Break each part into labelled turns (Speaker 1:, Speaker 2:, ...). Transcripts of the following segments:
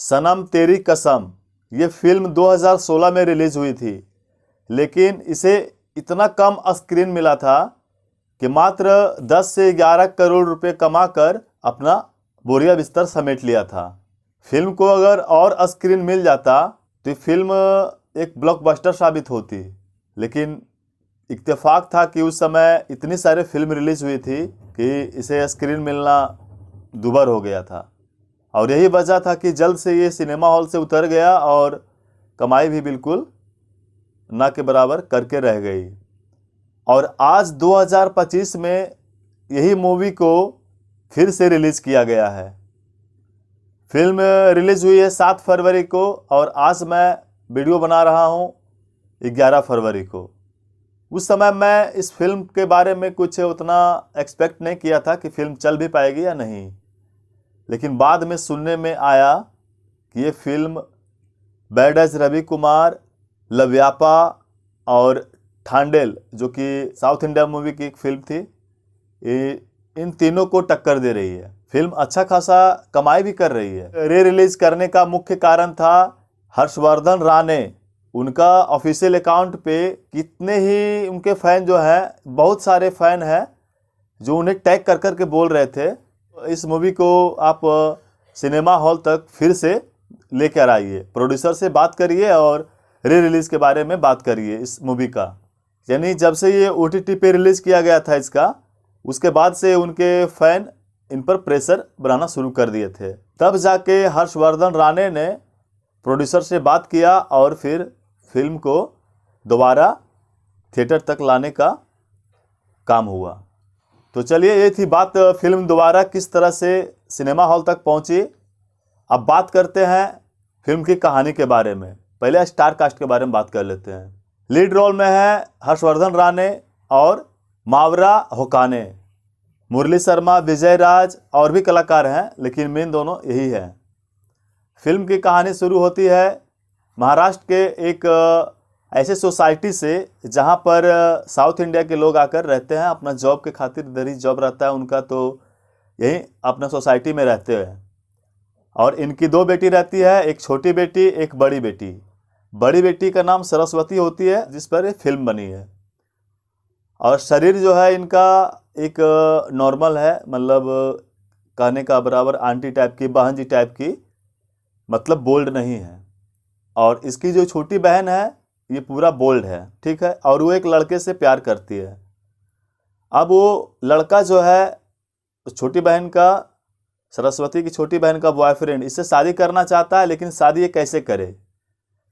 Speaker 1: सनम तेरी कसम ये फिल्म 2016 में रिलीज हुई थी, लेकिन इसे इतना कम स्क्रीन मिला था कि मात्र 10 से 11 करोड़ रुपए कमाकर अपना बोरिया बिस्तर समेट लिया था। फिल्म को अगर और स्क्रीन मिल जाता तो ये फिल्म एक ब्लॉकबस्टर साबित होती, लेकिन इत्तेफाक था कि उस समय इतनी सारी फिल्म रिलीज हुई थी कि इसे स्क्रीन मिलना दुभर हो गया था, और यही वजह था कि जल्द से ये सिनेमा हॉल से उतर गया और कमाई भी बिल्कुल ना के बराबर करके रह गई। और आज 2025 में यही मूवी को फिर से रिलीज किया गया है। फिल्म रिलीज हुई है 7 फरवरी को और आज मैं वीडियो बना रहा हूँ 11 फरवरी को। उस समय मैं इस फिल्म के बारे में कुछ उतना एक्सपेक्ट नहीं किया था कि फिल्म चल भी पाएगी या नहीं, लेकिन बाद में सुनने में आया कि ये film bad ass Ravi Kumar, Loveyapa और ठांडेल जो कि साउथ इंडिया मूवी की एक फिल्म थी, इन तीनों को टक्कर दे रही है। फिल्म अच्छा खासा कमाई भी कर रही है। रे रिलीज करने का मुख्य कारण था हर्षवर्धन राणे। उनका ऑफिशियल अकाउंट पे कितने ही उनके फ़ैन जो हैं, बहुत सारे फ़ैन हैं जो उन्हें टैग कर कर के बोल रहे थे इस मूवी को आप सिनेमा हॉल तक फिर से लेकर आइए, प्रोड्यूसर से बात करिए और री रिलीज़ के बारे में बात करिए इस मूवी का। यानी जब से ये OTT पे रिलीज़ किया गया था इसका, उसके बाद से उनके फ़ैन इन पर प्रेशर बनाना शुरू कर दिए थे। तब जाके हर्षवर्धन राणे ने प्रोड्यूसर से बात किया और फिर फिल्म को दोबारा थिएटर तक लाने का काम हुआ। तो चलिए, ये थी बात फिल्म दोबारा किस तरह से सिनेमा हॉल तक पहुंची। अब बात करते हैं फिल्म की कहानी के बारे में। पहले स्टार कास्ट के बारे में बात कर लेते हैं। लीड रोल में है हर्षवर्धन राणे और मावरा होकाने। मुरली शर्मा, विजय राज और भी कलाकार हैं, लेकिन मेन दोनों यही हैं। फिल्म की कहानी शुरू होती है महाराष्ट्र के एक ऐसे सोसाइटी से जहां पर साउथ इंडिया के लोग आकर रहते हैं अपना जॉब के खातिर। इधर ही जॉब रहता है उनका, तो यहीं अपना सोसाइटी में रहते हैं। और इनकी 2 बेटी रहती है, एक छोटी बेटी एक बड़ी बेटी। बड़ी बेटी का नाम सरस्वती होती है, जिस पर ये फिल्म बनी है। और शरीर जो है इनका एक नॉर्मल है, मतलब कहने का बराबर आंटी टाइप की, बहन जी टाइप की, मतलब बोल्ड नहीं है। और इसकी जो छोटी बहन है ये पूरा बोल्ड है, ठीक है। और वो एक लड़के से प्यार करती है। अब वो लड़का जो है छोटी बहन का, सरस्वती की छोटी बहन का बॉयफ्रेंड इससे शादी करना चाहता है, लेकिन शादी ये कैसे करे?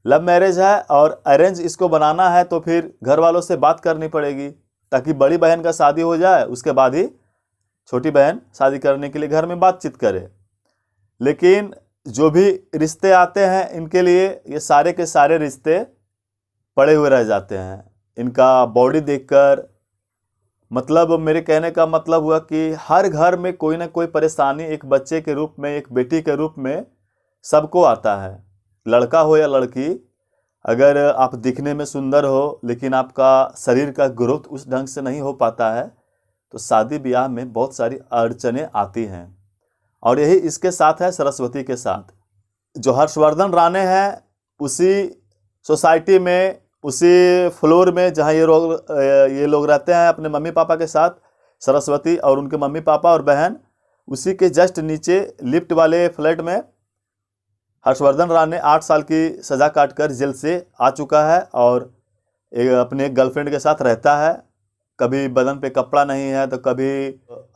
Speaker 1: लव मैरिज है और अरेंज इसको बनाना है, तो फिर घर वालों से बात करनी पड़ेगी ताकि बड़ी बहन का शादी हो जाए, उसके बाद ही छोटी बहन शादी करने के लिए घर में बातचीत करे। लेकिन जो भी रिश्ते आते हैं इनके लिए, ये सारे के सारे रिश्ते पड़े हुए रह जाते हैं। इनका बॉडी देखकर, मतलब मेरे कहने का मतलब हुआ कि हर घर में कोई ना कोई परेशानी एक बच्चे के रूप में, एक बेटी के रूप में सबको आता है। लड़का हो या लड़की, अगर आप दिखने में सुंदर हो लेकिन आपका शरीर का ग्रोथ उस ढंग से नहीं हो पाता है, तो शादी ब्याह में बहुत सारी अड़चनें आती हैं। और यही इसके साथ है, सरस्वती के साथ। जो हर्षवर्धन राणे हैं उसी सोसाइटी में, उसी फ्लोर में जहाँ ये लोग रहते हैं अपने मम्मी पापा के साथ, सरस्वती और उनके मम्मी पापा और बहन, उसी के जस्ट नीचे लिफ्ट वाले फ्लैट में हर्षवर्धन राणे 8 साल की सज़ा काटकर जेल से आ चुका है और अपने गर्लफ्रेंड के साथ रहता है। कभी बदन पे कपड़ा नहीं है तो कभी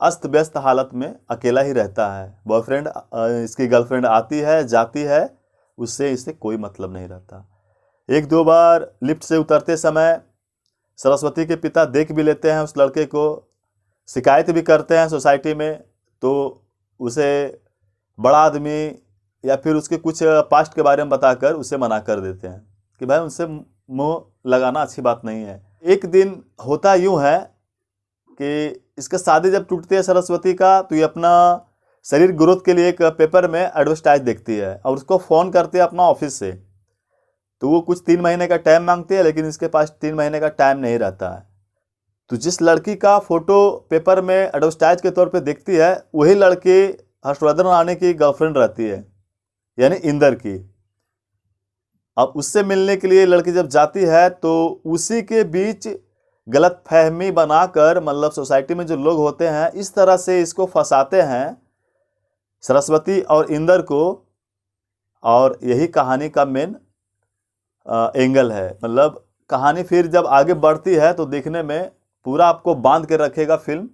Speaker 1: अस्त व्यस्त हालत में अकेला ही रहता है। बॉयफ्रेंड, इसकी गर्लफ्रेंड आती है जाती है, उससे इसे कोई मतलब नहीं रहता। 1-2 बार लिफ्ट से उतरते समय सरस्वती के पिता देख भी लेते हैं उस लड़के को, शिकायत भी करते हैं सोसाइटी में, तो उसे बड़ा आदमी या फिर उसके कुछ पास्ट के बारे में बताकर उसे मना कर देते हैं कि भाई उनसे मुंह लगाना अच्छी बात नहीं है। एक दिन होता यूँ है कि इसका शादी जब टूटती है सरस्वती का, तो ये अपना शरीर ग्रोथ के लिए एक पेपर में एडवर्टाइज देखती है और उसको फ़ोन करती है अपना ऑफिस से। तो वो कुछ 3 महीने का टाइम मांगती है, लेकिन इसके पास 3 महीने का टाइम नहीं रहता है। तो जिस लड़की का फ़ोटो पेपर में एडवर्टाइज के तौर पे देखती है, वही लड़की हर्षवर्धन राणे की गर्लफ्रेंड रहती है। यानी इंदर की। अब उससे मिलने के लिए लड़की जब जाती है तो उसी के बीच गलत फहमी बनाकर, मतलब सोसाइटी में जो लोग होते हैं इस तरह से इसको फंसाते हैं सरस्वती और इंदर को, और यही कहानी का मेन एंगल है। मतलब कहानी फिर जब आगे बढ़ती है तो देखने में पूरा आपको बांध के रखेगा फिल्म।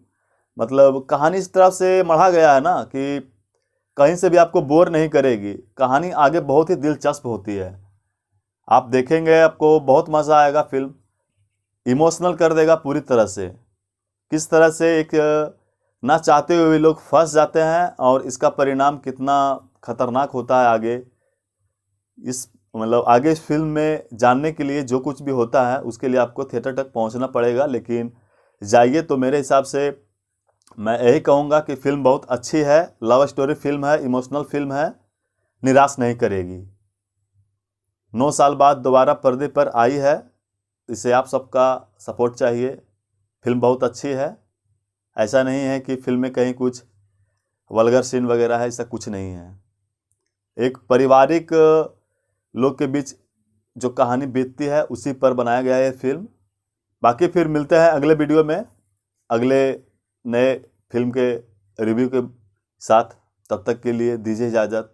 Speaker 1: मतलब कहानी इस तरह से मढ़ा गया है ना कि कहीं से भी आपको बोर नहीं करेगी। कहानी आगे बहुत ही दिलचस्प होती है, आप देखेंगे आपको बहुत मज़ा आएगा। फिल्म इमोशनल कर देगा पूरी तरह से, किस तरह से एक ना चाहते हुए भी लोग फंस जाते हैं और इसका परिणाम कितना खतरनाक होता है आगे। इस मतलब आगे इस फिल्म में जानने के लिए जो कुछ भी होता है उसके लिए आपको थिएटर तक पहुंचना पड़ेगा, लेकिन जाइए। तो मेरे हिसाब से मैं यही कहूँगा कि फिल्म बहुत अच्छी है, लव स्टोरी फिल्म है, इमोशनल फिल्म है, निराश नहीं करेगी। 9 साल बाद दोबारा पर्दे पर आई है, इसे आप सबका सपोर्ट चाहिए। फिल्म बहुत अच्छी है, ऐसा नहीं है कि फिल्म में कहीं कुछ वल्गर सीन वगैरह है, ऐसा कुछ नहीं है। एक पारिवारिक लोग के बीच जो कहानी बीतती है उसी पर बनाया गया है ये फिल्म। बाकी फिर मिलते हैं अगले वीडियो में अगले नए फिल्म के रिव्यू के साथ। तब तक के लिए दीजिए इजाज़त,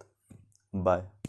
Speaker 1: बाय।